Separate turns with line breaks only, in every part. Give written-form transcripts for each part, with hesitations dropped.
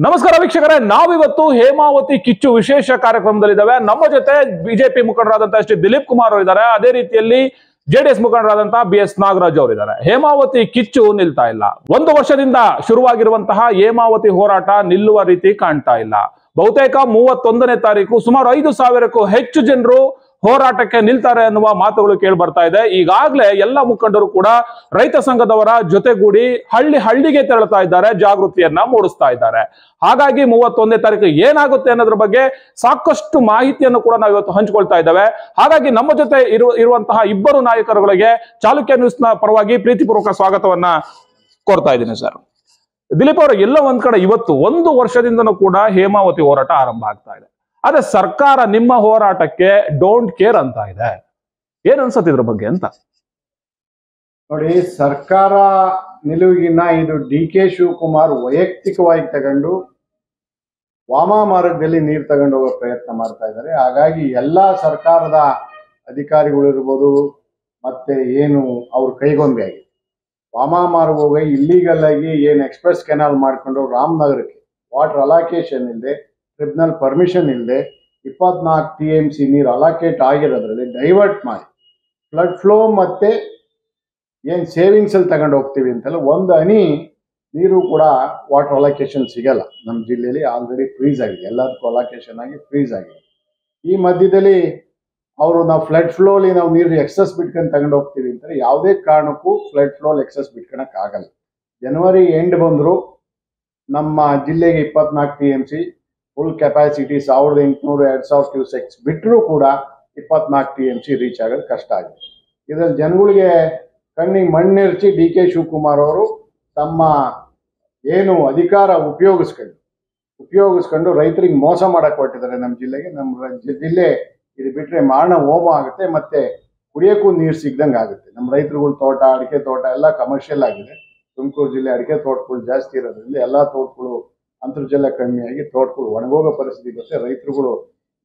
ನಮಸ್ಕಾರ ವೀಕ್ಷಕರೇ, ನಾವಿವತ್ತು ಹೇಮಾವತಿ ಕಿಚ್ಚು ವಿಶೇಷ ಕಾರ್ಯಕ್ರಮದಲ್ಲಿದ್ದೇವೆ. ನಮ್ಮ ಜೊತೆ ಬಿಜೆಪಿ ಮುಖಂಡರಾದಂತಹ ಶ್ರೀ ದಿಲೀಪ್ ಕುಮಾರ್ ಅವರು ಇದ್ದಾರೆ. ಅದೇ ರೀತಿಯಲ್ಲಿ ಜೆಡಿಎಸ್ ಮುಖಂಡರಾದಂತಹ BS ನಾಗರಾಜ್ ಅವರು ಇದ್ದಾರೆ. ಹೇಮಾವತಿ ಕಿಚ್ಚು ನಿಲ್ತಾ ಇಲ್ಲ. ಒಂದು ವರ್ಷದಿಂದ ಶುರುವಾಗಿರುವಂತಹ ಹೇಮಾವತಿ ಹೋರಾಟ ನಿಲ್ಲುವ ರೀತಿ ಕಾಣ್ತಾ ಇಲ್ಲ. ಬಹುತೇಕ 31ನೇ ತಾರೀಕು ಸುಮಾರು 5,000ಕ್ಕೂ ಹೆಚ್ಚು ಜನರು ಹೋರಾಟಕ್ಕೆ ನಿಲ್ತಾರೆ ಅನ್ನುವ ಮಾತುಗಳು ಕೇಳಿ ಬರ್ತಾ ಇದೆ. ಈಗಾಗಲೇ ಎಲ್ಲ ಮುಖಂಡರು ಕೂಡ ರೈತ ಸಂಘದವರ ಜೊತೆಗೂಡಿ ಹಳ್ಳಿಗೆ ತೆರಳುತ್ತಾ ಇದ್ದಾರೆ, ಜಾಗೃತಿಯನ್ನ ಮೂಡಿಸ್ತಾ ಇದ್ದಾರೆ. ಹಾಗಾಗಿ 31ನೇ ತಾರೀಕು ಏನಾಗುತ್ತೆ ಅನ್ನೋದ್ರ ಬಗ್ಗೆ ಸಾಕಷ್ಟು ಮಾಹಿತಿಯನ್ನು ಕೂಡ ನಾವು ಇವತ್ತು ಹಂಚಿಕೊಳ್ತಾ ಇದ್ದೇವೆ. ಹಾಗಾಗಿ ನಮ್ಮ ಜೊತೆ ಇರುವಂತಹ ಇಬ್ಬರು ನಾಯಕರುಗಳಿಗೆ ಚಾಲುಕ್ಯ ನ್ಯೂಸ್ ನ ಪರವಾಗಿ ಪ್ರೀತಿಪೂರ್ವಕ ಸ್ವಾಗತವನ್ನ ಕೋರ್ತಾ ಇದ್ದೀನಿ ಸರ್. ದಿಲೀಪ್ ಅವರು, ಎಲ್ಲ ಒಂದ್ ಕಡೆ ಇವತ್ತು 1 ವರ್ಷದಿಂದನೂ ಕೂಡ ಹೇಮಾವತಿ ಹೋರಾಟ ಆರಂಭ ಆಗ್ತಾ ಇದೆ. ಆದ್ರೆ ಸರ್ಕಾರ ನಿಮ್ಮ ಹೋರಾಟಕ್ಕೆ ಡೋಂಟ್ ಕೇರ್ ಅಂತ ಇದೆ. ಏನ್ ಅನ್ಸತ್ತೆ ಇದ್ರ ಬಗ್ಗೆ ಅಂತ?
ನೋಡಿ, ಸರ್ಕಾರ ನಿಲುವಿಗಿನ್ನ ಇದು DK ಶಿವಕುಮಾರ್ ವೈಯಕ್ತಿಕವಾಗಿ ತಗೊಂಡು ವಾಮ ಮಾರ್ಗದಲ್ಲಿ ನೀರು ತಗೊಂಡು ಹೋಗೋ ಪ್ರಯತ್ನ ಮಾಡ್ತಾ ಇದ್ದಾರೆ. ಹಾಗಾಗಿ ಎಲ್ಲಾ ಸರ್ಕಾರದ ಅಧಿಕಾರಿಗಳಿರ್ಬೋದು ಮತ್ತೆ ಏನು ಅವ್ರ ಕೈಗೊಂಬೆ ಆಗಿದೆ. ವಾಮ ಮಾರ್ಗ ಹೋಗಿ ಇಲ್ಲಿಗಲ್ ಆಗಿ ಏನು ಎಕ್ಸ್ಪ್ರೆಸ್ ಕೆನಾಲ್ ಮಾಡ್ಕೊಂಡು ರಾಮನಗರಕ್ಕೆ ವಾಟರ್ ಅಲಾಕೇಶನ್ ಇಲ್ಲದೆ, ಟ್ರಿಬ್ಯುನಲ್ ಪರ್ಮಿಷನ್ ಇಲ್ಲದೆ 24 TMC ನೀರು ಅಲಾಕೇಟ್ ಆಗಿರೋದ್ರಲ್ಲಿ ಡೈವರ್ಟ್ ಮಾಡಿ ಫ್ಲಡ್ ಫ್ಲೋ ಮತ್ತೆ ಏನು ಸೇವಿಂಗ್ಸ್ ಅಲ್ಲಿ ತಗೊಂಡು ಹೋಗ್ತೀವಿ ಅಂತಲ್ಲ, ಒಂದು ಹನಿ ನೀರು ಕೂಡ ವಾಟರ್ ಅಲಾಕೇಶನ್ ಸಿಗಲ್ಲ. ನಮ್ಮ ಜಿಲ್ಲೆಯಲ್ಲಿ ಆಲ್ರೆಡಿ ಫ್ರೀಸ್ ಆಗಿದೆ, ಎಲ್ಲದಕ್ಕೂ ಅಲಾಕೇಶನ್ ಆಗಿ ಫ್ರೀಸ್ ಆಗಿದೆ. ಈ ಮಧ್ಯದಲ್ಲಿ ಅವರು ನಾವು ಫ್ಲಡ್ ಫ್ಲೋಲಿ ನಾವು ನೀರು ಎಕ್ಸಸ್ ಬಿಟ್ಕೊಂಡು ತಗೊಂಡು ಹೋಗ್ತೀವಿ ಅಂತಾರೆ. ಯಾವುದೇ ಕಾರಣಕ್ಕೂ ಫ್ಲಡ್ ಫ್ಲೋಲಿ ಎಕ್ಸಸ್ ಬಿಟ್ಕೊಳಕ್ ಆಗಲ್ಲ. ಜನವರಿ ಎಂಡ್ ಬಂದ್ರು ನಮ್ಮ ಜಿಲ್ಲೆಗೆ 24 TMC ಫುಲ್ ಕೆಪಾಸಿಟಿ 1,800-2,000 ಕ್ಯೂಸೆಕ್ಸ್ ಬಿಟ್ಟರೂ ಕೂಡ 24 TMC ರೀಚ್ ಆಗೋದು ಕಷ್ಟ ಆಗಿದೆ. ಇದರಲ್ಲಿ ಜನಗಳಿಗೆ ಕಣ್ಣಿಗೆ ಮಣ್ಣೆರ್ಚಿ DK ಶಿವಕುಮಾರ್ ಅವರು ತಮ್ಮ ಏನು ಅಧಿಕಾರ ಉಪಯೋಗಿಸ್ಕೊಂಡು ರೈತರಿಗೆ ಮೋಸ ಮಾಡಕ್ ಹೊರಟಿದ್ದಾರೆ. ನಮ್ಮ ಜಿಲ್ಲೆಗೆ, ನಮ್ಮ ಜಿಲ್ಲೆ ಇದು ಬಿಟ್ರೆ ಮಾರಣ ಹೋಮ ಆಗುತ್ತೆ, ಮತ್ತೆ ಕುಡಿಯೋಕ್ಕೂ ನೀರು ಸಿಗ್ದಂಗೆ ಆಗುತ್ತೆ. ನಮ್ಮ ರೈತರುಗಳ ತೋಟ, ಅಡಿಕೆ ತೋಟ ಎಲ್ಲ ಕಮರ್ಷಿಯಲ್ ಆಗಿದೆ. ತುಮಕೂರು ಜಿಲ್ಲೆ ಅಡಿಕೆ ತೋಟಗಳು ಜಾಸ್ತಿ ಇರೋದ್ರಿಂದ ಎಲ್ಲ ತೋಟಗಳು ಅಂತರ್ಜಲ ಕಮ್ಮಿಯಾಗಿ ತೋಟಗಳು ಒಣಗೋಗೋ ಪರಿಸ್ಥಿತಿ ಬರುತ್ತೆ, ರೈತರುಗಳು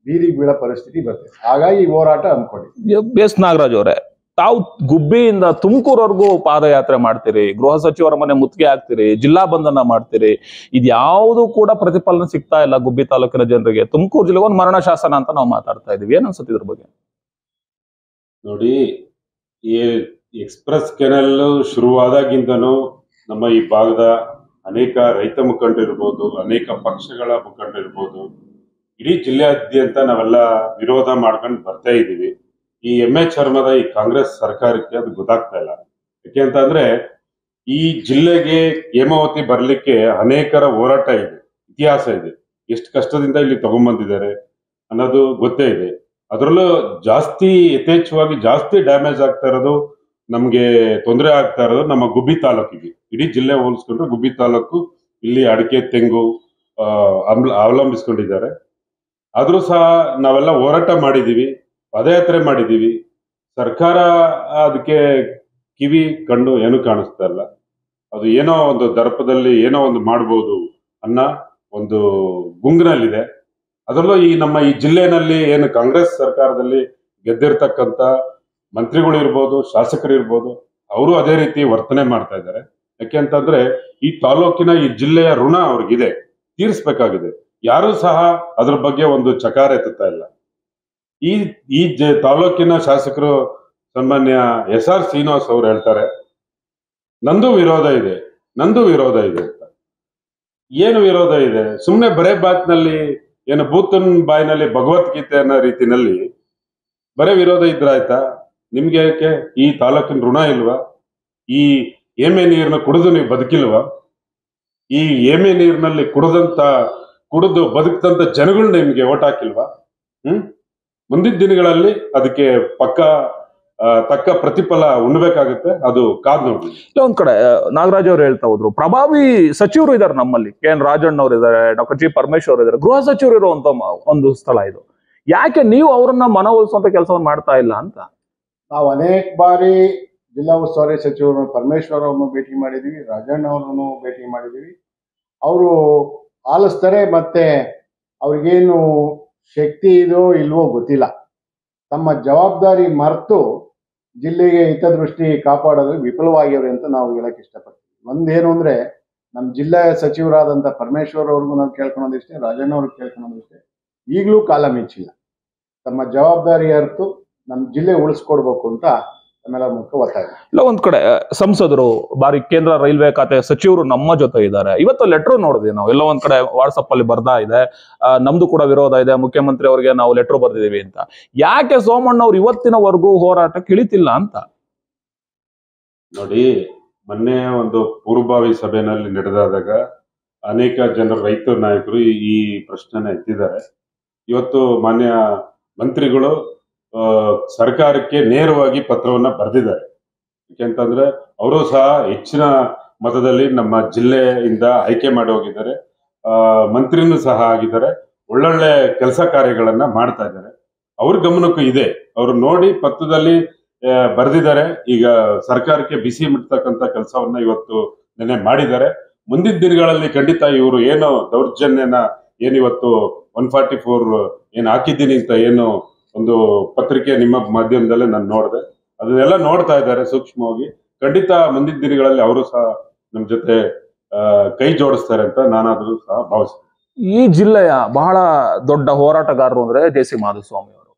ಬೀದಿಗೆ ಬೀಳೋ ಪರಿಸ್ಥಿತಿ ಬರುತ್ತೆ. ಹಾಗಾಗಿ ಈ ಹೋರಾಟ ಅನ್ಕೊಳ್ಳಿ.
BS ನಾಗರಾಜ್ ಅವರೇ, ತಾವು ಗುಬ್ಬಿಯಿಂದ ತುಮಕೂರವರೆಗೂ ಪಾದಯಾತ್ರೆ ಮಾಡ್ತೀರಿ, ಗೃಹ ಸಚಿವರ ಮನೆ ಮುತ್ತಿಗೆ ಹಾಕ್ತೀರಿ, ಜಿಲ್ಲಾ ಬಂಧನ ಮಾಡ್ತೀರಿ. ಇದ್ಯಾವುದು ಕೂಡ ಪ್ರತಿಫಲನ ಸಿಗ್ತಾ ಇಲ್ಲ ಗುಬ್ಬಿ ತಾಲೂಕಿನ ಜನರಿಗೆ. ತುಮಕೂರು ಜಿಲ್ಲೆಗೆ ಒಂದು ಮರಣ ಶಾಸನ ಅಂತ ನಾವು ಮಾತಾಡ್ತಾ ಇದೀವಿ. ಏನ್ ಅನ್ಸುತ್ತೆ ಇದ್ರ ಬಗ್ಗೆ?
ನೋಡಿ, ಈ ಎಕ್ಸ್ಪ್ರೆಸ್ ಕೆನಲ್ ಶುರುವಾದಾಗಿಂದನೂ ನಮ್ಮ ಈ ಭಾಗದ ಅನೇಕ ರೈತ ಮುಖಂಡರಿರ್ಬೋದು, ಅನೇಕ ಪಕ್ಷಗಳ ಮುಖಂಡರಿರ್ಬೋದು, ಇಡೀ ಜಿಲ್ಲೆಯಾದ್ಯಂತ ನಾವೆಲ್ಲ ವಿರೋಧ ಮಾಡ್ಕೊಂಡು ಬರ್ತಾ ಇದ್ದೀವಿ. ಈ ಎಮ್ಮೆ ಚರ್ಮದ ಈ ಕಾಂಗ್ರೆಸ್ ಸರ್ಕಾರಕ್ಕೆ ಅದು ಗೊತ್ತಾಗ್ತಾ ಇಲ್ಲ. ಯಾಕೆ ಅಂತಂದ್ರೆ ಈ ಜಿಲ್ಲೆಗೆ ಹೇಮಾವತಿ ಬರ್ಲಿಕ್ಕೆ ಅನೇಕರ ಹೋರಾಟ ಇದೆ, ಇತಿಹಾಸ ಇದೆ. ಎಷ್ಟು ಕಷ್ಟದಿಂದ ಇಲ್ಲಿ ತಗೊಂಡ್ಬಂದಿದ್ದಾರೆ ಅನ್ನೋದು ಗೊತ್ತೇ ಇದೆ. ಅದರಲ್ಲೂ ಯಥೇಚ್ಛವಾಗಿ ಜಾಸ್ತಿ ಡ್ಯಾಮೇಜ್ ಆಗ್ತಾ ಇರೋದು, ನಮ್ಗೆ ತೊಂದರೆ ಆಗ್ತಾ ಇರೋದು ನಮ್ಮ ಗುಬ್ಬಿ ತಾಲೂಕಿಗೆ. ಇಡೀ ಜಿಲ್ಲೆ ಹೋಲಿಸ್ಕೊಂಡ್ರೆ ಗುಬ್ಬಿ ತಾಲೂಕು ಇಲ್ಲಿ ಅಡಿಕೆ, ತೆಂಗು ಅವಲಂಬಿಸ್ಕೊಂಡಿದ್ದಾರೆ. ಆದ್ರೂ ಸಹ ನಾವೆಲ್ಲ ಹೋರಾಟ ಮಾಡಿದೀವಿ, ಪಾದಯಾತ್ರೆ ಮಾಡಿದೀವಿ. ಸರ್ಕಾರ ಅದಕ್ಕೆ ಕಿವಿ ಕಣ್ಣು ಏನು ಕಾಣಿಸ್ತಾ ಇಲ್ಲ. ಅದು ಏನೋ ಒಂದು ದರ್ಪದಲ್ಲಿ ಏನೋ ಒಂದು ಮಾಡ್ಬೋದು ಅನ್ನೋ ಒಂದು ಗುಂಗಿನಲ್ಲಿದೆ. ಅದರಲ್ಲೂ ನಮ್ಮ ಈ ಜಿಲ್ಲೆನಲ್ಲಿ ಏನು ಕಾಂಗ್ರೆಸ್ ಸರ್ಕಾರದಲ್ಲಿ ಗೆದ್ದಿರ್ತಕ್ಕಂಥ ಮಂತ್ರಿಗಳು ಇರ್ಬೋದು, ಶಾಸಕರು ಇರ್ಬೋದು, ಅವರು ಅದೇ ರೀತಿ ವರ್ತನೆ ಮಾಡ್ತಾ ಇದ್ದಾರೆ. ಯಾಕೆ ಅಂತಂದ್ರೆ ಈ ತಾಲೂಕಿನ, ಈ ಜಿಲ್ಲೆಯ ಋಣ ಅವ್ರಿಗಿದೆ, ತೀರಿಸ್ಬೇಕಾಗಿದೆ. ಯಾರೂ ಸಹ ಅದ್ರ ಬಗ್ಗೆ ಒಂದು ಚಕಾರ ಎತ್ತುತ್ತಾ ಇಲ್ಲ. ಈ ತಾಲೂಕಿನ ಶಾಸಕರು ಸನ್ಮಾನ್ಯ SR ಶ್ರೀನಿವಾಸ್ ಅವರು ಹೇಳ್ತಾರೆ, ನಂದು ವಿರೋಧ ಇದೆ ಅಂತ. ಏನು ವಿರೋಧ ಇದೆ? ಸುಮ್ಮನೆ ಬರೇ ಬಾತ್ನಲ್ಲಿ ಏನು ಬೂತನ್ ಬಾಯಿನಲ್ಲಿ ಭಗವದ್ಗೀತೆ ಅನ್ನೋ ರೀತಿನಲ್ಲಿ ಬರೇ ವಿರೋಧ ಇದ್ರಾಯ್ತಾ? ನಿಮ್ಗೆ ಯಾಕೆ ಈ ತಾಲೂಕಿನ ಋಣ ಇಲ್ವಾ? ಈ ಏಮೆ ನೀರನ್ನ ಕುಡಿದು ನೀವು ಬದುಕಿಲ್ವಾ? ಈ ಏಮೆ ನೀರಿನಲ್ಲಿ ಕುಡಿದು ಬದುಕದಂತ ಜನಗಳು ನಿಮ್ಗೆ ಓಟ್ ಹಾಕಿಲ್ವಾ? ಮುಂದಿನ ದಿನಗಳಲ್ಲಿ ಅದಕ್ಕೆ ತಕ್ಕ ಪ್ರತಿಫಲ ಉಣ್ಬೇಕಾಗುತ್ತೆ. ಅದು ಕಾದ್ ನೋಡಿ.
ಒಂದ್ ಕಡೆ ನಾಗರಾಜ್ ಅವರು ಹೇಳ್ತಾ ಹೋದ್ರು, ಪ್ರಭಾವಿ ಸಚಿವರು ಇದಾರೆ ನಮ್ಮಲ್ಲಿ. KN ರಾಜಣ್ಣ ಅವರು ಇದ್ದಾರೆ, ಡಾಕ್ಟರ್ G ಪರಮೇಶ್ವರ್ ಇದ್ದಾರೆ, ಗೃಹ ಸಚಿವರು ಇರುವಂತ ಒಂದು ಸ್ಥಳ ಇದು. ಯಾಕೆ ನೀವು ಅವರನ್ನ ಮನವೊಲಿಸುವಂತ ಕೆಲಸವನ್ನು ಮಾಡ್ತಾ ಇಲ್ಲ ಅಂತ?
ನಾವು ಅನೇಕ ಬಾರಿ ಜಿಲ್ಲಾ ಉಸ್ತುವಾರಿ ಸಚಿವರು ಪರಮೇಶ್ವರ್ ಅವ್ರನ್ನು ಭೇಟಿ ಮಾಡಿದೀವಿ, ರಾಜಣ್ಣ ಅವ್ರನ್ನು ಭೇಟಿ ಮಾಡಿದೀವಿ. ಅವರು ಆಲಿಸ್ತಾರೆ, ಮತ್ತೆ ಅವ್ರಿಗೇನು ಶಕ್ತಿ ಇದೋ ಇಲ್ವೋ ಗೊತ್ತಿಲ್ಲ. ತಮ್ಮ ಜವಾಬ್ದಾರಿ ಮರೆತು ಜಿಲ್ಲೆಗೆ ಹಿತದೃಷ್ಟಿ ಕಾಪಾಡೋದು ವಿಫಲವಾಗಿವ್ರೆ ಅಂತ ನಾವು ಹೇಳಕ್ ಇಷ್ಟಪಡ್ತೀವಿ. ಒಂದೇನು ಅಂದ್ರೆ ನಮ್ಮ ಜಿಲ್ಲೆಯ ಸಚಿವರಾದಂಥ ಪರಮೇಶ್ವರ್ ಅವ್ರಿಗೂ ನಾವು ಕೇಳ್ಕೊಳೋದಿಷ್ಟೇ, ರಾಜಣ್ಣ ಅವ್ರಿಗೆ ಕೇಳ್ಕೊಳೋದಿಷ್ಟೇ, ಈಗಲೂ ಕಾಲ ಮಿಂಚಿಲ್ಲ. ತಮ್ಮ ಜವಾಬ್ದಾರಿ ಅರ್ತು ನಮ್ಮ ಜಿಲ್ಲೆ ಉಳಿಸ್ಕೊಡ್ಬೇಕು ಅಂತ ನಮ್ಮೆಲ್ಲ ಮುಖ್ಯ ಒತ್ತಾಯ.
ಇಲ್ಲ, ಒಂದ್ ಕಡೆ ಸಂಸದರು, ಬಾರಿ ಕೇಂದ್ರ ರೈಲ್ವೆ ಖಾತೆ ಸಚಿವರು ನಮ್ಮ ಜೊತೆ ಇದ್ದಾರೆ. ಇವತ್ತು ಲೆಟರ್ ನೋಡಿದ್ವಿ ನಾವು, ಎಲ್ಲ ಒಂದ್ ಕಡೆ ವಾಟ್ಸಪ್ ಅಲ್ಲಿ ಬರ್ದಾ ಇದೆ, ನಮ್ದು ಕೂಡ ವಿರೋಧ ಇದೆ, ಮುಖ್ಯಮಂತ್ರಿ ಅವರಿಗೆ ನಾವು ಲೆಟರ್ ಬರ್ದಿದೀವಿ ಅಂತ. ಯಾಕೆ ಸೋಮಣ್ಣ ಅವ್ರು ಇವತ್ತಿನವರೆಗೂ ಹೋರಾಟಕ್ಕೆ ಇಳಿತಿಲ್ಲ ಅಂತ?
ನೋಡಿ, ಮೊನ್ನೆ ಒಂದು ಪೂರ್ವಭಾವಿ ಸಭೆಯಲ್ಲಿ ನಡೆದಾದಾಗ ಅನೇಕ ಜನರು, ರೈತ ನಾಯಕರು ಈ ಪ್ರಶ್ನೆನ ಎತ್ತಿದ್ದಾರೆ. ಇವತ್ತು ಮಾನ್ಯ ಮಂತ್ರಿಗಳು ಸರ್ಕಾರಕ್ಕೆ ನೇರವಾಗಿ ಪತ್ರವನ್ನ ಬರೆದಿದ್ದಾರೆ. ಯಾಕೆಂತಂದ್ರೆ ಅವರು ಸಹ ಹೆಚ್ಚಿನ ಮತದಲ್ಲಿ ನಮ್ಮ ಜಿಲ್ಲೆಯಿಂದ ಆಯ್ಕೆ ಮಾಡಿ ಹೋಗಿದ್ದಾರೆ, ಮಂತ್ರಿನೂ ಸಹ ಆಗಿದ್ದಾರೆ, ಒಳ್ಳೊಳ್ಳೆ ಕೆಲಸ ಕಾರ್ಯಗಳನ್ನ ಮಾಡ್ತಾ ಇದ್ದಾರೆ. ಅವ್ರ ಗಮನಕ್ಕೂ ಇದೆ, ಅವರು ನೋಡಿ ಪತ್ರದಲ್ಲಿ ಬರೆದಿದ್ದಾರೆ. ಈಗ ಸರ್ಕಾರಕ್ಕೆ ಬಿಸಿ ಮುಟ್ತಕ್ಕಂಥ ಕೆಲಸವನ್ನ ಇವತ್ತು ನೆನೆ ಮಾಡಿದ್ದಾರೆ. ಮುಂದಿನ ದಿನಗಳಲ್ಲಿ ಖಂಡಿತ ಇವರು ಏನು ದೌರ್ಜನ್ಯನ ಏನಿವತ್ತು 144 ಏನು ಹಾಕಿದ್ದೀನಿ ಅಂತ ಏನು ಒಂದು ಪತ್ರಿಕೆ ನಿಮ್ಮ ಮಾಧ್ಯಮದಲ್ಲೇ ನಾನು ನೋಡಿದೆ, ಅದನ್ನೆಲ್ಲ ನೋಡ್ತಾ ಇದ್ದಾರೆ ಸೂಕ್ಷ್ಮವಾಗಿ. ಖಂಡಿತ ಮುಂದಿನ ದಿನಗಳಲ್ಲಿ ಅವರು ಸಹ ನಮ್ಮ ಜೊತೆ ಕೈ ಜೋಡಿಸ್ತಾರೆ ಅಂತ ನಾನಾದ್ರೂ ಸಹ ಭಾವಿಸ್ತೇನೆ.
ಈ ಜಿಲ್ಲೆಯ ಬಹಳ ದೊಡ್ಡ ಹೋರಾಟಗಾರರು ಅಂದ್ರೆ ಜೆ.ಸಿ. ಮಾಧುಸ್ವಾಮಿ ಅವರು,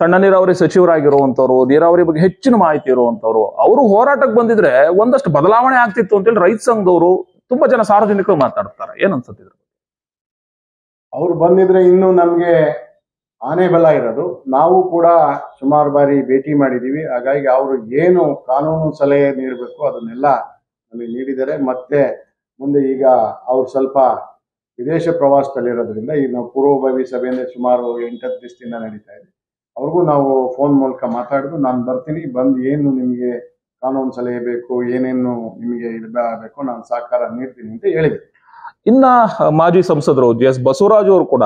ಸಣ್ಣ ನೀರಾವರಿ ಸಚಿವರಾಗಿರುವಂತವ್ರು, ನೀರಾವರಿ ಬಗ್ಗೆ ಹೆಚ್ಚಿನ ಮಾಹಿತಿ ಇರುವಂತವ್ರು. ಅವರು ಹೋರಾಟಕ್ಕೆ ಬಂದಿದ್ರೆ ಒಂದಷ್ಟು ಬದಲಾವಣೆ ಆಗ್ತಿತ್ತು ಅಂತೇಳಿ ರೈತ ಸಂಘದವರು, ತುಂಬಾ ಜನ ಸಾರ್ವಜನಿಕರು ಮಾತಾಡ್ತಾರೆ. ಏನ್ ಅನ್ಸುತ್ತಿದ್ರು?
ಅವ್ರು ಬಂದಿದ್ರೆ ಇನ್ನೂ ನಮ್ಗೆ ಆನೆ ಬಲ ಇರೋದು. ನಾವು ಕೂಡ ಸುಮಾರು ಬಾರಿ ಭೇಟಿ ಮಾಡಿದೀವಿ. ಹಾಗಾಗಿ ಅವರು ಏನು ಕಾನೂನು ಸಲಹೆ ನೀಡಬೇಕು ಅದನ್ನೆಲ್ಲ ನಮಗೆ ನೀಡಿದ್ದಾರೆ. ಮತ್ತೆ ಮುಂದೆ ಈಗ ಅವ್ರು ಸ್ವಲ್ಪ ವಿದೇಶ ಪ್ರವಾಸದಲ್ಲಿರೋದ್ರಿಂದ ಈಗ ನಾವು ಪೂರ್ವಭಾವಿ ಸಭೆಯಿಂದ ಸುಮಾರು 8-10 ದಿವಸದಿಂದ ನಡೀತಾ ಇದೆ. ಅವ್ರಿಗೂ ನಾವು ಫೋನ್ ಮೂಲಕ ಮಾತಾಡಿದ್ರು, ನಾನು ಬರ್ತೀನಿ, ಬಂದು ಏನು ನಿಮಗೆ ಕಾನೂನು ಸಲಹೆ ಬೇಕು, ಏನೇನು ನಿಮಗೆ ಬೇಕು, ನಾನು ಸಹಕಾರ ನೀಡ್ತೀನಿ ಅಂತ ಹೇಳಿದೆ.
ಇನ್ನ ಮಾಜಿ ಸಂಸದರು ಜಿ.ಎಸ್. ಬಸವರಾಜ್ ಅವರು ಕೂಡ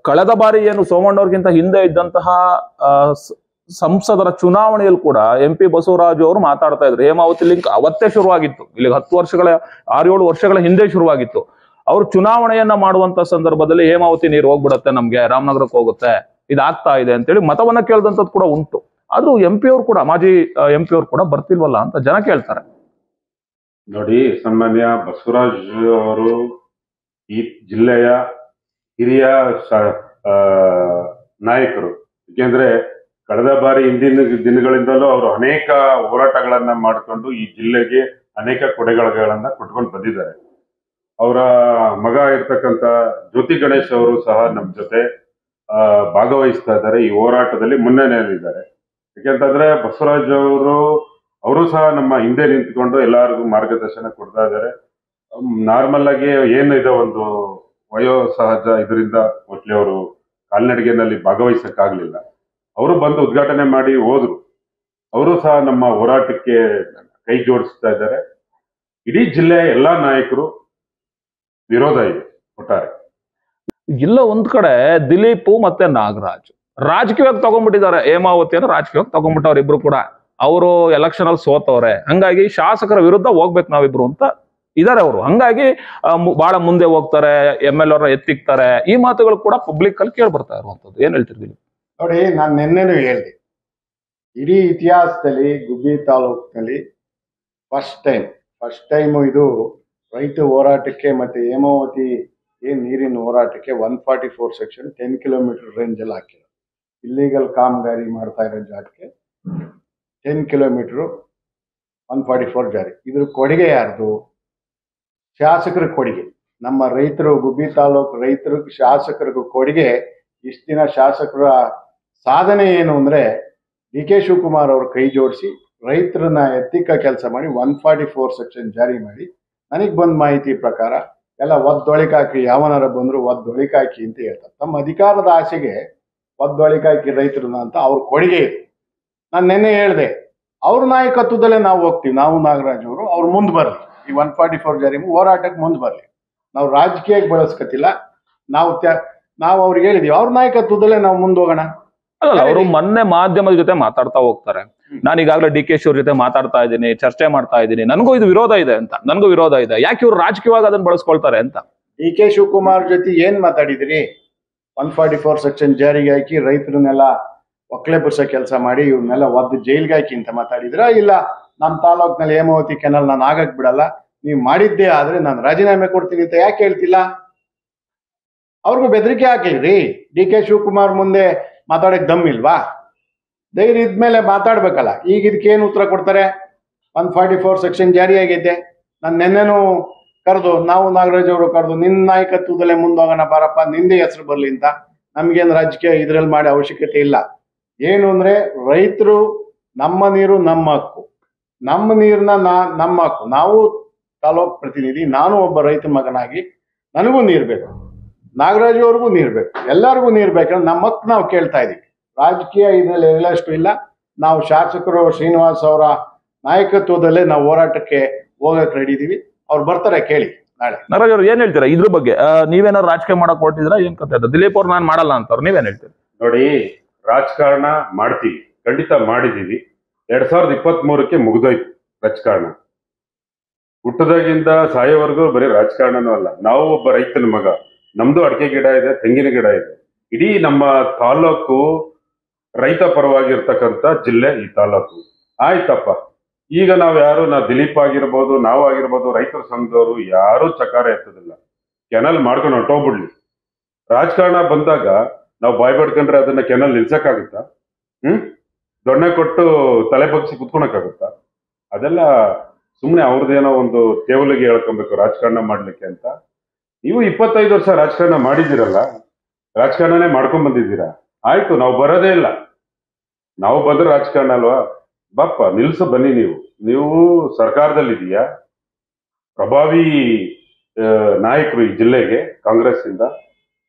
ಕಳೆದ ಬಾರಿ ಏನು ಸೋಮಣ್ಣವ್ರಿಗಿಂತ ಹಿಂದೆ ಇದ್ದಂತಹ ಸಂಸದರ ಚುನಾವಣೆಯಲ್ಲಿ ಕೂಡ MP ಬಸವರಾಜ್ ಅವರು ಮಾತಾಡ್ತಾ ಇದ್ರು. ಹೇಮಾವತಿ ಲಿಂಕ್ ಅವತ್ತೇ ಶುರುವಾಗಿತ್ತು, ಇಲ್ಲಿಗೆ 6-7 ವರ್ಷಗಳ ಹಿಂದೆ ಶುರುವಾಗಿತ್ತು. ಅವರು ಚುನಾವಣೆಯನ್ನ ಮಾಡುವಂತ ಸಂದರ್ಭದಲ್ಲಿ ಹೇಮಾವತಿ ನೀರು ಹೋಗ್ಬಿಡತ್ತೆ, ನಮ್ಗೆ ರಾಮನಗರಕ್ಕೆ ಹೋಗುತ್ತೆ, ಇದಾಗ್ತಾ ಇದೆ ಅಂತೇಳಿ ಮತವನ್ನ ಕೇಳ್ದಂಥದ್ದು ಕೂಡ ಉಂಟು. ಆದ್ರೂ MP ಅವ್ರು ಕೂಡ, ಮಾಜಿ MP ಅವ್ರು ಕೂಡ ಬರ್ತಿಲ್ವಲ್ಲ ಅಂತ ಜನ ಕೇಳ್ತಾರೆ.
ನೋಡಿ, ಸನ್ಮಾನ್ಯ ಬಸವರಾಜ್ ಅವರು ಈ ಜಿಲ್ಲೆಯ ಹಿರಿಯ ನಾಯಕರು. ಯಾಕೆಂದ್ರೆ ಕಳೆದ ಬಾರಿ ಹಿಂದಿನ ದಿನಗಳಿಂದಲೂ ಅವರು ಅನೇಕ ಹೋರಾಟಗಳನ್ನ ಮಾಡಿಕೊಂಡು ಈ ಜಿಲ್ಲೆಗೆ ಅನೇಕ ಕೊಡುಗೆಗಳನ್ನ ಕೊಟ್ಕೊಂಡು ಬಂದಿದ್ದಾರೆ. ಅವರ ಮಗ ಇರ್ತಕ್ಕಂಥ ಜ್ಯೋತಿ ಗಣೇಶ್ ಅವರು ಸಹ ನಮ್ಮ ಜೊತೆ ಭಾಗವಹಿಸ್ತಾ ಇದ್ದಾರೆ, ಈ ಹೋರಾಟದಲ್ಲಿ ಮುನ್ನಡೆಯಲ್ಲಿದ್ದಾರೆ. ಯಾಕೆಂತಂದ್ರೆ ಬಸವರಾಜ್ ಅವರು ಸಹ ನಮ್ಮ ಹಿಂದೆ ನಿಂತ್ಕೊಂಡು ಎಲ್ಲರಿಗೂ ಮಾರ್ಗದರ್ಶನ ಕೊಡ್ತಾ ಇದ್ದಾರೆ. ನಾರ್ಮಲ್ ಆಗಿ ಏನಿದೆ ಒಂದು ವಯೋಸಹಜ ಇದರಿಂದ ಮೋಸ್ಟ್ಲಿ ಅವರು ಕಾಲ್ನಡಿಗೆನಲ್ಲಿ ಭಾಗವಹಿಸಕ್ಕಾಗ್ಲಿಲ್ಲ. ಅವರು ಬಂದು ಉದ್ಘಾಟನೆ ಮಾಡಿ ಹೋದ್ರು. ಅವರು ಸಹ ನಮ್ಮ ಹೋರಾಟಕ್ಕೆ ಕೈ ಜೋಡಿಸ್ತಾ ಇದ್ದಾರೆ. ಇಡೀ ಜಿಲ್ಲೆಯ ಎಲ್ಲಾ ನಾಯಕರು ವಿರೋಧ ಇದೆ ಒಟ್ಟಾರೆ.
ಇಲ್ಲ, ಒಂದ್ ಕಡೆ ದಿಲೀಪ್ ಮತ್ತೆ ನಾಗರಾಜ್ ರಾಜಕೀಯವಾಗಿ ತಗೊಂಡ್ಬಿಟ್ಟಿದ್ದಾರೆ, ಹೇಮಾವತಿಯನ್ನು ರಾಜಕೀಯವಾಗಿ ತಗೊಂಡ್ಬಿಟ್ಟವ್ರ ಇಬ್ರು ಕೂಡ. ಅವರು ಎಲೆಕ್ಷನ್ ಅಲ್ಲಿ ಸೋತವ್ರೆ, ಹಂಗಾಗಿ ಶಾಸಕರ ವಿರುದ್ಧ ಹೋಗ್ಬೇಕು ನಾವಿಬ್ರು ಅಂತ ಇದಾರೆ ಅವರು. ಹಂಗಾಗಿ ಬಹಳ ಮುಂದೆ ಹೋಗ್ತಾರೆ, MLA ಅವ್ರ ಎತ್ತಿಕ್ತಾರೆ. ಈ ಮಾತುಗಳು ಕೂಡ ಪಬ್ಲಿಕ್ ಅಲ್ಲಿ ಕೇಳಿ ಬರ್ತಾ ಇರುವಂತದ್ದು. ಏನ್ ಹೇಳ್ತಿರ್ಲಿ
ನೋಡಿ, ನಾನು ನಿನ್ನೆನೂ ಹೇಳಿದೆ, ಇಡೀ ಇತಿಹಾಸದಲ್ಲಿ ಗುಬ್ಬಿ ತಾಲೂಕಿನಲ್ಲಿ ಫಸ್ಟ್ ಟೈಮ್ ಇದು ರೈತ ಹೋರಾಟಕ್ಕೆ ಮತ್ತೆ ಹೇಮಾವತಿ ನೀರಿನ ಹೋರಾಟಕ್ಕೆ 144 ಸೆಕ್ಷನ್ 10 ಕಿಲೋಮೀಟರ್ ರೇಂಜ್ ಅಲ್ಲಿ ಹಾಕಿದ್ರು. ಇಲ್ಲಿಗಲ್ ಕಾಮಗಾರಿ ಮಾಡ್ತಾ ಇರೋ ಜಾಗಕ್ಕೆ 10 ಕಿಲೋಮೀಟರ್ 144 ಜಾರಿ. ಇದ್ರ ಕೊಡುಗೆ ಯಾರ್ದು? ಶಾಸಕರ ಕೊಡುಗೆ. ನಮ್ಮ ರೈತರು, ಗುಬ್ಬಿ ತಾಲೂಕು ರೈತರು, ಶಾಸಕರಿಗೂ ಕೊಡುಗೆ. ಇಷ್ಟು ದಿನ ಶಾಸಕರ ಸಾಧನೆ ಏನು ಅಂದ್ರೆ DK ಶಿವಕುಮಾರ್ ಅವರು ಕೈ ಜೋಡಿಸಿ ರೈತರನ್ನ ಎತ್ತಿಕ್ಕ ಕೆಲಸ ಮಾಡಿ 144 ಸೆಕ್ಷನ್ ಜಾರಿ ಮಾಡಿ, ನನಗೆ ಬಂದ ಮಾಹಿತಿ ಪ್ರಕಾರ ಎಲ್ಲ ಒದ್ದೊಳಿಕಾಕಿ, ಯಾವನಾರ ಬಂದ್ರು ಒದ್ದೊಳಿಕಾಕಿ ಅಂತ ಹೇಳ್ತಾರೆ. ತಮ್ಮ ಅಧಿಕಾರದ ಆಸೆಗೆ ಒದ್ದೊಳಿಕಾಕಿ ರೈತರನ್ನ ಅಂತ ಅವ್ರ ಕೊಡುಗೆ ಇದೆ. ನಾನು ನಿನ್ನೆ ಹೇಳಿದೆ, ಅವ್ರ ನಾಯಕತ್ವದಲ್ಲೇ ನಾವು ಹೋಗ್ತೀವಿ. ನಾವು ನಾಗರಾಜ್ ಅವರು ಅವ್ರು ಮುಂದೆ ಬರಲಿ, ಈ 144 ಜಾರಿ ಹೋರಾಟಕ್ಕೆ ಮುಂದೆ ಬರಲಿ. ನಾವು ರಾಜಕೀಯಕ್ಕೆ ಬಳಸ್ಕತಿಲ್ಲ. ನಾವು ಅವ್ರಿಗೆ ಹೇಳಿದೀವಿ, ಅವ್ರ ನಾಯಕತ್ವದಲ್ಲೇ ನಾವು ಮುಂದೆ ಹೋಗೋಣ.
ಅಲ್ಲ, ಅವರು ಮೊನ್ನೆ ಮಾಧ್ಯಮದ ಜೊತೆ ಮಾತಾಡ್ತಾ ಹೋಗ್ತಾರೆ. ನಾನು ಈಗಾಗಲೇ DK ಅವ್ರ ಜೊತೆ ಮಾತಾಡ್ತಾ ಇದ್ದೀನಿ, ಚರ್ಚೆ ಮಾಡ್ತಾ ಇದ್ದೀನಿ, ನನಗೂ ಇದು ವಿರೋಧ ಇದೆ ಅಂತ. ನನಗೂ ವಿರೋಧ ಇದೆ, ಯಾಕೆ ಇವ್ರು ರಾಜಕೀಯವಾಗಿ ಅದನ್ನ ಬಳಸ್ಕೊಳ್ತಾರೆ ಅಂತ.
DK ಶಿವಕುಮಾರ್ ಜೊತೆ ಏನ್ ಮಾತಾಡಿದ್ರಿ? 144 ಸೆಕ್ಷನ್ ಜಾರಿಗೆ ಹಾಕಿ ರೈತರನ್ನೆಲ್ಲ ಒಕ್ಕಲೆ ಬುರ್ಸ ಕೆಲಸ ಮಾಡಿ ಇವ್ರನ್ನೆಲ್ಲ ಒದ್ದು ಜೈಲ್ಗೆ ಹಾಕಿ ಅಂತ ಮಾತಾಡಿದ್ರ? ಇಲ್ಲ ನಮ್ಮ ತಾಲೂಕಿನಲ್ಲಿ ಹೇಮಾವತಿ ಕೆನಲ್ ನಾನು ಆಗಕ್ ಬಿಡಲ್ಲ, ನೀವು ಮಾಡಿದ್ದೇ ಆದ್ರೆ ನಾನು ರಾಜೀನಾಮೆ ಕೊಡ್ತೀನಿ ಅಂತ ಯಾಕೆ ಹೇಳ್ತಿಲ್ಲ? ಅವ್ರಿಗೂ ಬೆದರಿಕೆ ಹಾಕಿಲ್ರಿ. ಡಿ ಕೆ ಶಿವಕುಮಾರ್ ಮುಂದೆ ಮಾತಾಡಕ್ ದಮ್ ಇಲ್ವಾ? ಧೈರ್ಯ ಇದ್ಮೇಲೆ ಮಾತಾಡ್ಬೇಕಲ್ಲ. ಈಗ ಇದಕ್ಕೇನು ಉತ್ತರ ಕೊಡ್ತಾರೆ? 144 ಸೆಕ್ಷನ್ ಜಾರಿಯಾಗೈತೆ. ನಾನು ನೆನ್ನೆನೂ ಕರೆದು, ನಾವು ನಾಗರಾಜ್ ಅವರು ಕರೆದು, ನಿನ್ನ ನಾಯಕತ್ವದಲ್ಲೇ ಮುಂದೋಗೋಣ ಬಾರಪ್ಪ, ನಿಂದೇ ಹೆಸರು ಬರ್ಲಿ ಅಂತ. ನಮ್ಗೇನು ರಾಜಕೀಯ ಇದ್ರಲ್ಲಿ ಮಾಡೋ ಅವಶ್ಯಕತೆ ಇಲ್ಲ. ಏನು ಅಂದ್ರೆ ರೈತರು, ನಮ್ಮ ನೀರು ನಮ್ಮ ಹಕ್ಕು, ನಮ್ಮ ನೀರನ್ನ ನಮ್ಮ ಹಕ್ಕು. ನಾವು ತಾಲೂಕು ಪ್ರತಿನಿಧಿ, ನಾನು ಒಬ್ಬ ರೈತ ಮಗನಾಗಿ ನನಗೂ ನೀರು ಬೇಕು, ನಾಗರಾಜ್ ಅವ್ರಿಗೂ ನೀರು ಬೇಕು, ಎಲ್ಲರಿಗೂ ನೀರು ಬೇಕಂದ್ರೆ ನಮ್ಮ ಹಕ್ಕು ನಾವು ಕೇಳ್ತಾ ಇದೀವಿ. ರಾಜಕೀಯ ಇದ್ರಲ್ಲಿ ಎಲ್ಲಷ್ಟು ಇಲ್ಲ. ನಾವು ಶಾಸಕರು ಶ್ರೀನಿವಾಸ್ ಅವರ ನಾಯಕತ್ವದಲ್ಲೇ ನಾವು ಹೋರಾಟಕ್ಕೆ ಹೋಗಕ್ ರೆಡಿ ಇದೀವಿ. ಅವ್ರು ಬರ್ತಾರೆ, ಕೇಳಿ ನಾಳೆ.
ನಾಗರಾಜ್ ಅವ್ರು ಏನ್ ಹೇಳ್ತೀರಾ ಇದ್ರ ಬಗ್ಗೆ? ನೀವೇನಾದ್ರು ರಾಜಕೀಯ ಮಾಡಕ್ ಹೊರಟಿದ್ರ ಏನ್ ಕಥೆ? ದಿಲೀಪ್ ಅವ್ರು ನಾನು ಮಾಡಲ್ಲ ಅಂತವ್ರು, ನೀವೇನ್ ಹೇಳ್ತೀರಿ?
ನೋಡಿ, ರಾಜಕಾರಣ ಮಾಡ್ತೀವಿ, ಖಂಡಿತ ಮಾಡಿದೀವಿ. 2023ಕ್ಕೆ ಮುಗಿದೋಯ್ತು ರಾಜಕಾರಣ. ಹುಟ್ಟದಾಗಿಂದ ಸಾಯೋವರೆಗೂ ಬರೀ ರಾಜಕಾರಣನೂ ಅಲ್ಲ. ನಾವು ಒಬ್ಬ ರೈತನ ಮಗ, ನಮ್ದು ಅಡಿಕೆ ಗಿಡ ಇದೆ, ತೆಂಗಿನ ಗಿಡ ಇದೆ. ಇಡೀ ನಮ್ಮ ತಾಲೂಕು ರೈತ ಪರವಾಗಿರ್ತಕ್ಕಂಥ ಜಿಲ್ಲೆ ಈ ತಾಲೂಕು. ಆಯ್ತಪ್ಪ, ಈಗ ನಾವ್ ಯಾರು, ದಿಲೀಪ್ ಆಗಿರ್ಬೋದು, ನಾವಾಗಿರ್ಬೋದು, ರೈತರ ಸಂಘದವರು ಯಾರು ಚಕಾರ ಎತ್ತದಿಲ್ಲ. ಕೆನಲ್ ಮಾಡ್ಕೊಂಡು ಹೊಂಟೋಗ್ಬಿಡ್ಲಿ. ರಾಜಕಾರಣ ಬಂದಾಗ ನಾವು ಬಾಯ್ ಬಡ್ಕೊಂಡ್ರೆ ಅದನ್ನ ಕೆನಲ್ ನಿಲ್ಸಕ್ಕಾಗುತ್ತಾ? ದೊಣ್ಣೆ ಕೊಟ್ಟು ತಲೆ ಬಗ್ಸಿ ಕುತ್ಕೊಳಕ್ಕಾಗುತ್ತಾ? ಅದೆಲ್ಲ ಸುಮ್ಮನೆ ಅವ್ರದ್ದೇನೋ ಒಂದು ತೇವಲಿಗೆ ಹೇಳ್ಕೊಬೇಕು ರಾಜಕಾರಣ ಮಾಡ್ಲಿಕ್ಕೆ ಅಂತ. ನೀವು 25 ವರ್ಷ ರಾಜಕಾರಣ ಮಾಡಿದ್ದೀರಲ್ಲ, ರಾಜಕಾರಣನೇ ಮಾಡ್ಕೊಂಡ್ ಬಂದಿದ್ದೀರಾ. ಆಯ್ತು, ನಾವು ಬರೋದೇ ಇಲ್ಲ. ನಾವು ಬಂದ್ರೆ ರಾಜಕಾರಣ ಅಲ್ವಾ? ಬಾಪ್ಪ, ನಿಲ್ಸ ಬನ್ನಿ. ನೀವು ಸರ್ಕಾರದಲ್ಲಿದೆಯಾ? ಪ್ರಭಾವಿ ನಾಯಕರು ಈ ಜಿಲ್ಲೆಗೆ ಕಾಂಗ್ರೆಸ್ ಇಂದ.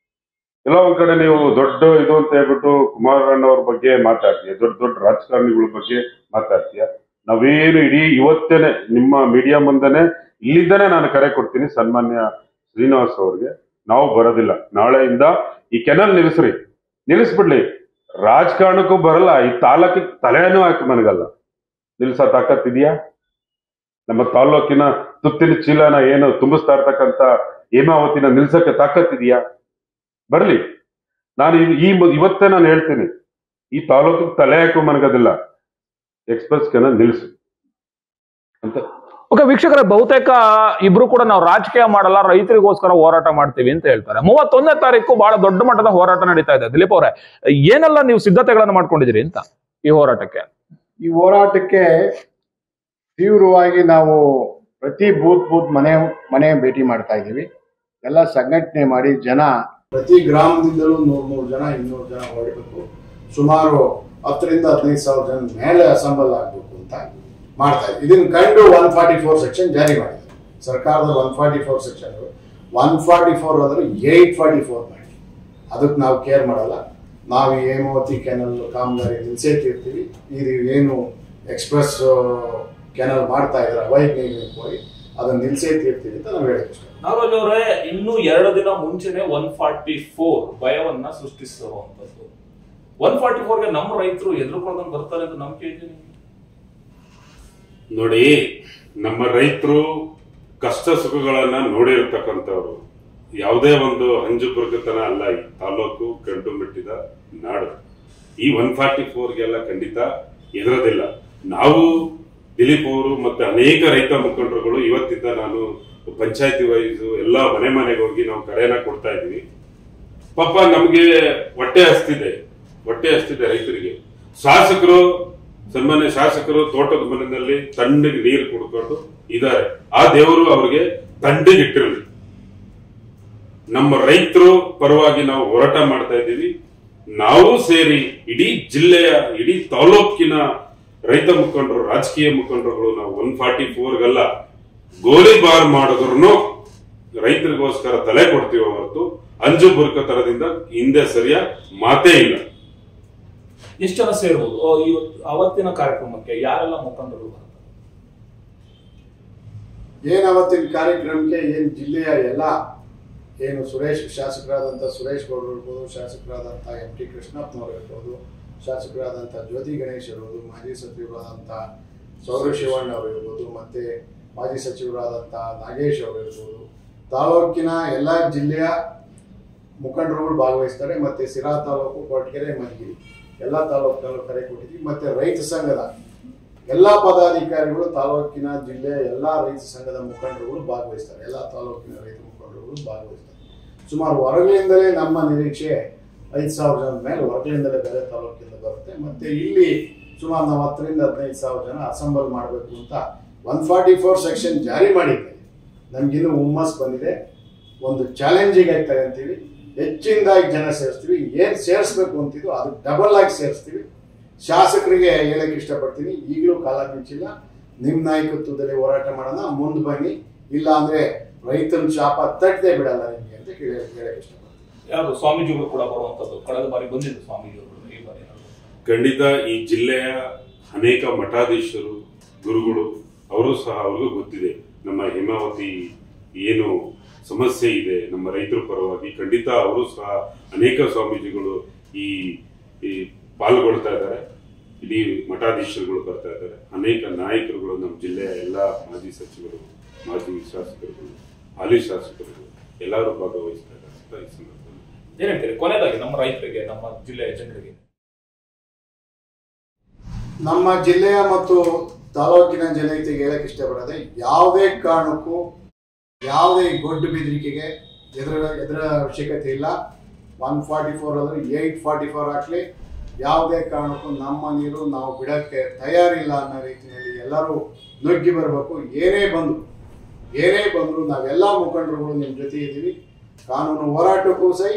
ಎಲ್ಲ ಒಂದ್ ಕಡೆ ನೀವು ದೊಡ್ಡ ಇದು ಅಂತ ಹೇಳ್ಬಿಟ್ಟು ಕುಮಾರಣ್ಣವ್ರ ಬಗ್ಗೆ ಮಾತಾಡ್ತೀಯ, ದೊಡ್ಡ ದೊಡ್ಡ ರಾಜಕಾರಣಿಗಳ ಬಗ್ಗೆ ಮಾತಾಡ್ತೀಯ. ನಾವೇನು ಇಡೀ ಇವತ್ತೇನೆ ನಿಮ್ಮ ಮೀಡಿಯಾ ಮುಂದೆನೆ ಇಲ್ಲಿಂದನೇ ನಾನು ಕರೆ ಕೊಡ್ತೀನಿ ಸನ್ಮಾನ್ಯ ಶ್ರೀನಿವಾಸ್ ಅವ್ರಿಗೆ. ನಾವು ಬರೋದಿಲ್ಲ. ನಾಳೆಯಿಂದ ಈ ಕೆನಲ್ ನಿಲ್ಲಿಸ್ಬಿಡ್ಲಿ. ರಾಜಕಾರಣಕ್ಕೂ ಬರಲ್ಲ, ಈ ತಾಲೂಕಿಗೆ ತಲೆನೂ ಹಾಕಿ ಮನಗಲ್ಲ. ನಿಲ್ಸ ತಾಕತ್ತಿದ್ಯಾ? ನಮ್ಮ ತಾಲೂಕಿನ ತುತ್ತಿನ ಚೀಲನ ಏನು ತುಂಬಿಸ್ತಾ ಇರ್ತಕ್ಕಂಥ ಹೇಮಾವತಿನ ನಿಲ್ಸಕ್ಕೆ ತಾಕತ್ತಿದ್ಯಾ? ಬರ್ಲಿ. ನಾನು ಇವತ್ತೇ ನಾನು ಹೇಳ್ತೀನಿ, ಈ ತಾಲೂಕಿಗೆ ತಲೆ ಹಾಕೋ ಮನಗೋದಿಲ್ಲ. ಎಕ್ಸ್ಪ್ರೆಸ್ ಕೆನಲ್ ನಿಲ್ಸು ಅಂತ.
ಓಕೆ ವೀಕ್ಷಕರೇ, ಬಹುತೇಕ ಇಬ್ರು ಕೂಡ ನಾವು ರಾಜಕೀಯ ಮಾಡಲ್ಲ, ರೈತರಿಗೋಸ್ಕರ ಹೋರಾಟ ಮಾಡ್ತೀವಿ ಅಂತ ಹೇಳ್ತಾರೆ. 31ನೇ ತಾರೀಕು ಬಹಳ ದೊಡ್ಡ ಮಟ್ಟದ ಹೋರಾಟ ನಡೀತಾ ಇದೆ. ದಿಲೀಪ್ ಅವರೇ, ಏನೆಲ್ಲ ನೀವು ಸಿದ್ಧತೆಗಳನ್ನು ಮಾಡ್ಕೊಂಡಿದ್ದೀರಿ ಅಂತ ಈ ಹೋರಾಟಕ್ಕೆ?
ಈ ಹೋರಾಟಕ್ಕೆ ತೀವ್ರವಾಗಿ ನಾವು ಪ್ರತಿ ಬೂತ್ ಮನೆ ಭೇಟಿ ಮಾಡ್ತಾ ಇದ್ದೀವಿ. ಎಲ್ಲ ಸಂಘಟನೆ ಮಾಡಿ ಜನ, ಪ್ರತಿ ಗ್ರಾಮದಿಂದಲೂ 100 ಜನ 200 ಜನ ಹೊರಡಬೇಕು. ಸುಮಾರು 10 ರಿಂದ 15 ಸಾವಿರ ಜನ ಮೇಲೆ ಅಸೆಂಬಲ್ ಆಗ್ಬೇಕು ಅಂತ ಮಾಡ್ತಾ ಇದ್ದೀವಿ. ಇದನ್ನ ಕಂಡು 144 ಸೆಕ್ಷನ್ ಜಾರಿ ಮಾಡಿದೆ ಸರ್ಕಾರದ. 144 ಸೆಕ್ಷನ್ 144 ಅಂದ್ರೆ 844 ಮಾಡಿ. ಅದಕ್ಕೆ ನಾವು ಕೇರ್ ಮಾಡಲ್ಲ. ನಾವು ಹೇಮಾವತಿ ಕೆನಲ್ ಕಾಮಗಾರಿ ನಿಲ್ಸೇ ತೀರ್ತೀವಿ. ಇದು ಏನು ಎಕ್ಸ್ಪ್ರೆಸ್ ಕೆನಲ್ ಮಾಡ್ತಾ ಇದ್ರೆ ಅವೈಜ್ಞಾನಿಕವಾಗಿ ಅದನ್ನ ನಿಲ್ಸೇ ತೀರ್ತೀವಿ ಅಂತ ನಾವು ಹೇಳಿದ್ವಿ.
ನಾಗರಾಜ್ ಅವರೇ, ಇನ್ನು 2 ದಿನ ಮುಂಚೆನೆ 144 ಭಯವನ್ನ ಸೃಷ್ಟಿಸಿರುವಂತದ್ದು. 144ಗೆ ನಮ್ಮ ರೈತರು ಎದುರುಕೊಂಡು ಬರ್ತಾರೆ ಅಂತ ನಂಬಿಕೆ ಇದೆ ನಿಮ್ಗೆ?
ನೋಡಿ, ನಮ್ಮ ರೈತರು ಕಷ್ಟ ಸುಖಗಳನ್ನ ನೋಡಿರ್ತಕ್ಕಂಥವ್ರು. ಯಾವುದೇ ಒಂದು ಹಂಜು ಬುರುಕತನ ಅಲ್ಲ ಈ ತಾಲೂಕು ಕಂಡು ಮೆಟ್ಟಿದ ನಾಡು. ಈ 144ಗೆಲ್ಲ ಖಂಡಿತ ಎದುರೋದಿಲ್ಲ. ನಾವು ದಿಲೀಪ್ ಅವರು ಮತ್ತೆ ಅನೇಕ ರೈತ ಮುಖಂಡರುಗಳು ಇವತ್ತಿಂದ ನಾನು ಪಂಚಾಯತಿ ವೈಸ್ ಎಲ್ಲ ಮನೆಗೆ ಹೋಗಿ ನಾವು ಕರೆಯನ್ನ ಕೊಡ್ತಾ ಇದೀವಿ. ಪಾಪ ನಮ್ಗೆ ಹೊಟ್ಟೆ ಹಸ್ತಿದೆ ರೈತರಿಗೆ. ಸನ್ಮಾನ್ಯ ಶಾಸಕರು ತೋಟದ ಮನೆಯಲ್ಲಿ ತಣ್ಣಗೆ ನೀರು ಕುಡ್ಕೊಂಡು ಇದ್ದಾರೆ. ಆ ದೇವರು ಅವ್ರಿಗೆ ತಣ್ಣಗೆ ಇಟ್ಟಿರಲಿ. ನಮ್ಮ ರೈತರು ಪರವಾಗಿ ನಾವು ಹೋರಾಟ ಮಾಡ್ತಾ ಇದ್ದೀವಿ. ನಾವು ಸೇರಿ ಇಡೀ ಜಿಲ್ಲೆಯ, ಇಡೀ ತಾಲೂಕಿನ ರೈತ ಮುಖಂಡರು, ರಾಜಕೀಯ ಮುಖಂಡರುಗಳು ನಾವು 144ಗಲ್ಲ, ಗೋಲಿಬಾರ್ ಮಾಡಿದ್ರು ರೈತರಿಗೋಸ್ಕರ ತಲೆ ಕೊಡ್ತೀವಿ ಹೊರತು ಅಂಜು ಬುರುಕತನದಿಂದ ಹಿಂದೆ ಸರಿಯ ಮಾತೇ ಇಲ್ಲ.
ಎಷ್ಟು ಜನ ಸೇರ್ಬೋದು ಅವತ್ತಿನ ಕಾರ್ಯಕ್ರಮಕ್ಕೆ? ಯಾರೆಲ್ಲ ಮುಖಂಡರು ಬರ್ತಾರೆ?
ಅವತ್ತಿನ ಕಾರ್ಯಕ್ರಮಕ್ಕೆ ಜಿಲ್ಲೆಯ ಎಲ್ಲ ಏನು ಶಾಸಕರಾದಂಥ ಸುರೇಶ್ ಗೌಡರು ಇರ್ಬೋದು, ಶಾಸಕರಾದಂಥ MT ಕೃಷ್ಣಪ್ಪನವರು ಇರ್ಬೋದು, ಶಾಸಕರಾದಂಥ ಜ್ಯೋತಿ ಗಣೇಶ್ ಇರ್ಬೋದು, ಮಾಜಿ ಸಚಿವರಾದಂಥ ಸೌರ ಶಿವಣ್ಣ ಅವರು ಇರ್ಬೋದು, ಮತ್ತೆ ಮಾಜಿ ಸಚಿವರಾದಂಥ ನಾಗೇಶ್ ಅವರು ಇರ್ಬೋದು, ತಾಲೂಕಿನ ಎಲ್ಲ ಜಿಲ್ಲೆಯ ಮುಖಂಡರುಗಳು ಭಾಗವಹಿಸ್ತಾರೆ. ಮತ್ತೆ ಸಿರಾ ತಾಲೂಕು, ಕೊರಟಗೆರೆ, ಮಧುಗಿರಿ ಎಲ್ಲ ತಾಲೂಕಿನಲ್ಲೂ ಕರೆ ಕೊಟ್ಟಿದ್ವಿ. ಮತ್ತೆ ರೈತ ಸಂಘದ ಎಲ್ಲ ಪದಾಧಿಕಾರಿಗಳು, ತಾಲೂಕಿನ ಜಿಲ್ಲೆಯ ಎಲ್ಲ ರೈತ ಸಂಘದ ಮುಖಂಡರುಗಳು ಭಾಗವಹಿಸ್ತಾರೆ. ಎಲ್ಲ ತಾಲೂಕಿನ ರೈತ ಮುಖಂಡರುಗಳು ಭಾಗವಹಿಸ್ತಾರೆ. ಸುಮಾರು ಹೊರಗಿನಿಂದಲೇ ನಮ್ಮ ನಿರೀಕ್ಷೆ 5,000 ಜನದ ಮೇಲೆ ಹೊರಗಿನಿಂದಲೇ ಬೇರೆ ತಾಲೂಕಿಂದ ಬರುತ್ತೆ. ಮತ್ತೆ ಇಲ್ಲಿ ಸುಮಾರು ನಾವು 10,000 ರಿಂದ 15,000 ಜನ ಅಸೆಂಬಲ್ ಮಾಡಬೇಕು ಅಂತ 144 ಸೆಕ್ಷನ್ ಜಾರಿ ಮಾಡಿದ್ದೆ. ನಮ್ಗಿನ್ನೂ ಹುಮ್ಮಸ್ ಬಂದಿದೆ. ಒಂದು ಚಾಲೆಂಜಿಂಗ್ ಆಗಿ ತಗೊಂತೀವಿ. ಹೆಚ್ಚಿನದಾಗಿ ಜನ ಸೇರಿಸ್ತೀವಿ. ಏನು ಸೇರಿಸ್ಬೇಕು ಅಂತಿದ್ದು ಅದು ಡಬಲ್ ಆಗಿ ಸೇರಿಸ್ತೀವಿ. ಶಾಸಕರಿಗೆ ಹೇಳಕ್ಕೆ ಇಷ್ಟಪಡ್ತೀನಿ, ಈಗಲೂ ಕಾಲ ಮಿಂಚಿಲ್ಲ. ನಿಮ್ಮ ನಾಯಕತ್ವದಲ್ಲಿ ಹೋರಾಟ ಮಾಡೋಣ, ಮುಂದೆ ಬನ್ನಿ. ಇಲ್ಲ ಅಂದ್ರೆ ರೈತನ ಶಾಪ ತಟ್ಟದೆ ಬಿಡಲ್ಲ ನಿಮಗೆ ಅಂತ ಹೇಳಕ್ಕೆ ಇಷ್ಟಪಡ್ತೀನಿ.
ಯಾರು ಸ್ವಾಮೀಜಿಗಳು ಕೂಡ ಬರುವಂತದ್ದು, ಕಳೆದ ಬಾರಿ ಬಂದಿದ್ದು ಸ್ವಾಮೀಜಿಗಳು, ಈ ಬಾರಿ
ಖಂಡಿತ ಈ ಜಿಲ್ಲೆಯ ಅನೇಕ ಮಠಾಧೀಶರು, ಗುರುಗಳು ಅವರು ಸಹ ಅವ್ರಿಗೂ ಗೊತ್ತಿದೆ ನಮ್ಮ ಹೇಮಾವತಿ ಏನು ಸಮಸ್ಯೆ ಇದೆ ನಮ್ಮ ರೈತರ ಪರವಾಗಿ. ಖಂಡಿತ ಅವರು ಸಹ ಅನೇಕ ಸ್ವಾಮೀಜಿಗಳು ಈ ಪಾಲ್ಗೊಳ್ತಾ ಇದ್ದಾರೆ. ಇಡೀ ಮಠಾಧೀಶರುಗಳು ಬರ್ತಾ ಇದ್ದಾರೆ. ಅನೇಕ ನಾಯಕರುಗಳು ನಮ್ಮ ಜಿಲ್ಲೆಯ ಎಲ್ಲ ಮಾಜಿ ಸಚಿವರು, ಮಾಜಿ ಶಾಸಕರುಗಳು, ಹಾಲಿ ಶಾಸಕರುಗಳು ಎಲ್ಲರೂ ಭಾಗವಹಿಸ್ತಾ ಇದ್ದಾರೆ. ಈ ಸಂದರ್ಭದಲ್ಲಿ
ಏನ್ ಹೇಳ್ತೀರಿ ಕೊನೆಯದಾಗಿ ನಮ್ಮ ರೈತರಿಗೆ, ನಮ್ಮ ಜಿಲ್ಲೆಯ ಜನರಿಗೆ?
ನಮ್ಮ ಜಿಲ್ಲೆಯ ಮತ್ತು ತಾಲೂಕಿನ ಜನತೆಗೆ ಹೇಳಕ್ಕೆ ಇಷ್ಟಪಡೋದೆ, ಯಾವುದೇ ಕಾರಣಕ್ಕೂ ಯಾವುದೇ ಗೊಡ್ಡು ಬೆದರಿಕೆಗೆ ಎದುರ ಅವಶ್ಯಕತೆ ಇಲ್ಲ. 144 ಅಂದ್ರೆ 844 ಹಾಕ್ಲಿ. ಯಾವುದೇ ಕಾರಣಕ್ಕೂ ನಮ್ಮ ನೀರು ನಾವು ಬಿಡಕ್ಕೆ ತಯಾರಿಲ್ಲ ಅನ್ನೋ ರೀತಿಯಲ್ಲಿ ಎಲ್ಲರೂ ನುಗ್ಗಿ ಬರಬೇಕು. ಏನೇ ಬಂದ್ರು ನಾವೆಲ್ಲ ಮುಖಂಡರುಗಳು ನಿಮ್ಮ ಜೊತೆ ಇದ್ದೀವಿ. ಕಾನೂನು ಹೋರಾಟಕ್ಕೂ ಸೈ,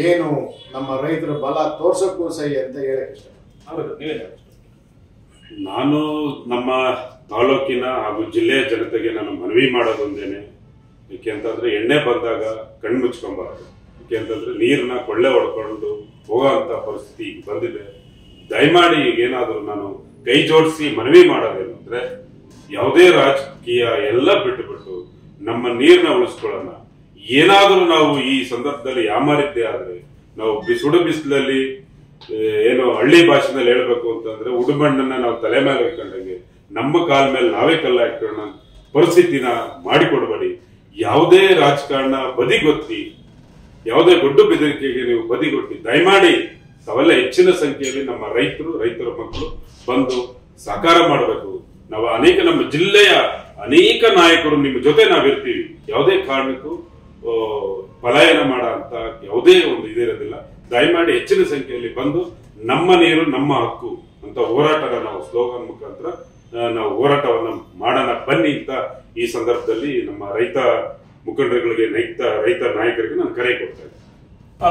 ಏನು ನಮ್ಮ ರೈತರ ಬಲ ತೋರ್ಸಕ್ಕೂ ಸೈ ಅಂತ ಹೇಳಕ್ಕೆ ಇಷ್ಟಪಡ್ತೀನಿ.
ನಾನು ನಮ್ಮ ತಾಲೂಕಿನ ಹಾಗೂ ಜಿಲ್ಲೆಯ ಜನತೆಗೆ ನಾನು ಮನವಿ ಮಾಡೋದೊಂದೇನೆ, ಏಕೆಂತಂದ್ರೆ ಎಣ್ಣೆ ಬಂದಾಗ ಕಣ್ಣು ಮುಚ್ಕೊಂಬಾರದು. ಏಕೆಂತಂದ್ರೆ ನೀರನ್ನ ಕೊಳ್ಳೆ ಹೊಡ್ಕೊಂಡು ಹೋಗೋಂತ ಪರಿಸ್ಥಿತಿ ಈಗ ಬಂದಿದೆ. ದಯಮಾಡಿ ಈಗೇನಾದ್ರೂ ನಾನು ಕೈ ಜೋಡಿಸಿ ಮನವಿ ಮಾಡೋದೇನು ಅಂದ್ರೆ, ಯಾವುದೇ ರಾಜಕೀಯ ಎಲ್ಲ ಬಿಟ್ಟು ನಮ್ಮ ನೀರನ್ನ ಉಳಿಸ್ಕೊಳ್ಳೋಣ. ಏನಾದ್ರೂ ನಾವು ಈ ಸಂದರ್ಭದಲ್ಲಿ ಯಾಮಾರಿದ್ದೇ ಆದ್ರೆ ನಾವು ಸುಡು ಬಿಸಿಲಲ್ಲಿ ಏನು ಹಳ್ಳಿ ಭಾಷೆನಲ್ಲಿ ಹೇಳ್ಬೇಕು ಅಂತಂದ್ರೆ ಉಡುಮಣ್ಣನ್ನ ನಾವು ತಲೆ ಮೇಲೆ ಹಾಕೊಂಡಂಗೆ ನಮ್ಮ ಕಾಲ ಮೇಲೆ ನಾವೇ ಕಲ್ಲ ಹಾಕೋಣ ಪರಿಸ್ಥಿತಿನ ಮಾಡಿಕೊಡ್ಬೇಡಿ. ಯಾವುದೇ ರಾಜಕಾರಣ ಬದಿಗೊತ್ತಿ, ಯಾವುದೇ ದೊಡ್ಡ ಬೆದರಿಕೆಗೆ ನೀವು ಬದಿಗೊತ್ತಿ ದಯಮಾಡಿ ತಾವೆಲ್ಲ ಹೆಚ್ಚಿನ ಸಂಖ್ಯೆಯಲ್ಲಿ ನಮ್ಮ ರೈತರ ಮಕ್ಕಳು ಬಂದು ಸಹಕಾರ ಮಾಡಬೇಕು. ನಾವು ನಮ್ಮ ಜಿಲ್ಲೆಯ ಅನೇಕ ನಾಯಕರು ನಿಮ್ಮ ಜೊತೆ ನಾವಿರ್ತೀವಿ. ಯಾವುದೇ ಕಾರಣಕ್ಕೂ ಪಲಾಯನ ಮಾಡೋ ಅಂತ ಯಾವುದೇ ಒಂದು ಇದಿರೋದಿಲ್ಲ. ದಯಮಾಡಿ ಹೆಚ್ಚಿನ ಸಂಖ್ಯೆಯಲ್ಲಿ ಬಂದು ನಮ್ಮ ನೀರು ನಮ್ಮ ಹಕ್ಕು ಅಂತ ಹೋರಾಟನ ನಾವು ಸ್ಲೋಗನ್ ಮುಖಾಂತರ ನಾವು ಹೋರಾಟವನ್ನ ಮಾಡೋಣ ಬನ್ನಿ ಅಂತ ಈ ಸಂದರ್ಭದಲ್ಲಿ ನಮ್ಮ ರೈತ ಮುಖಂಡರುಗಳಿಗೆ, ರೈತ ನಾಯಕರಿಗೆ ನಾನು ಕರೆ ಕೊಡ್ತಾ ಇದ್ದೀನಿ.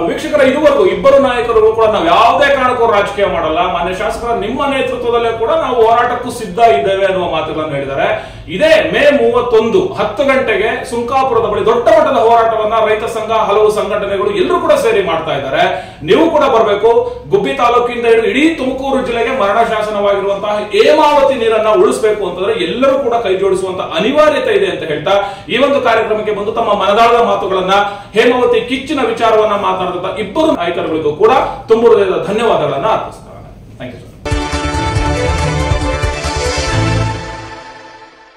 ವೀಕ್ಷಕರ, ಇದುವರೆಗೂ ಇಬ್ಬರು ನಾಯಕರು ಕೂಡ ನಾವು ಯಾವುದೇ ಕಾರಣಕ್ಕೂ ರಾಜಕೀಯ ಮಾಡಲ್ಲ, ಮಾನ್ಯ ಶಾಸಕರ ನಿಮ್ಮ ನೇತೃತ್ವದಲ್ಲೇ ಕೂಡ ನಾವು ಹೋರಾಟಕ್ಕೂ ಸಿದ್ಧ ಇದ್ದೇವೆ ಅನ್ನುವ ಮಾತುಗಳನ್ನು ಹೇಳಿದ್ದಾರೆ. ಇದೇ ಮೇ 31 10 ಗಂಟೆಗೆ ಸುಂಕಾಪುರದ ಬಳಿ ದೊಡ್ಡ ಮಟ್ಟದ ಹೋರಾಟವನ್ನ ರೈತ ಸಂಘ, ಹಲವು ಸಂಘಟನೆಗಳು ಎಲ್ಲರೂ ಕೂಡ ಸೇರಿ ಮಾಡ್ತಾ ಇದ್ದಾರೆ. ನೀವು ಕೂಡ ಬರಬೇಕು. ಗುಬ್ಬಿ ತಾಲೂಕಿಂದ ಹಿಡಿದು ಇಡೀ ತುಮಕೂರು ಜಿಲ್ಲೆಗೆ ಮರಣ ಶಾಸನವಾಗಿರುವಂತಹ ಹೇಮಾವತಿ ನೀರನ್ನ ಉಳಿಸಬೇಕು ಅಂತಂದ್ರೆ ಎಲ್ಲರೂ ಕೂಡ ಕೈ ಜೋಡಿಸುವಂತ ಅನಿವಾರ್ಯತೆ ಇದೆ ಅಂತ ಹೇಳ್ತಾ ಈ ಒಂದು ಕಾರ್ಯಕ್ರಮಕ್ಕೆ ಬಂದು ತಮ್ಮ ಮನದಾಳದ ಮಾತುಗಳನ್ನ, ಹೇಮಾವತಿ ಕಿಚ್ಚಿನ ವಿಚಾರವನ್ನ ಮಾತನಾಡುತ್ತಾ ಇಬ್ಬರು ನಾಯಕರುಗಳಿಗೂ ಕೂಡ ತುಂಬ ಹೃದಯದ ಧನ್ಯವಾದಗಳನ್ನ ಅರ್ಪಿಸ್ತಾರೆ. Thank you.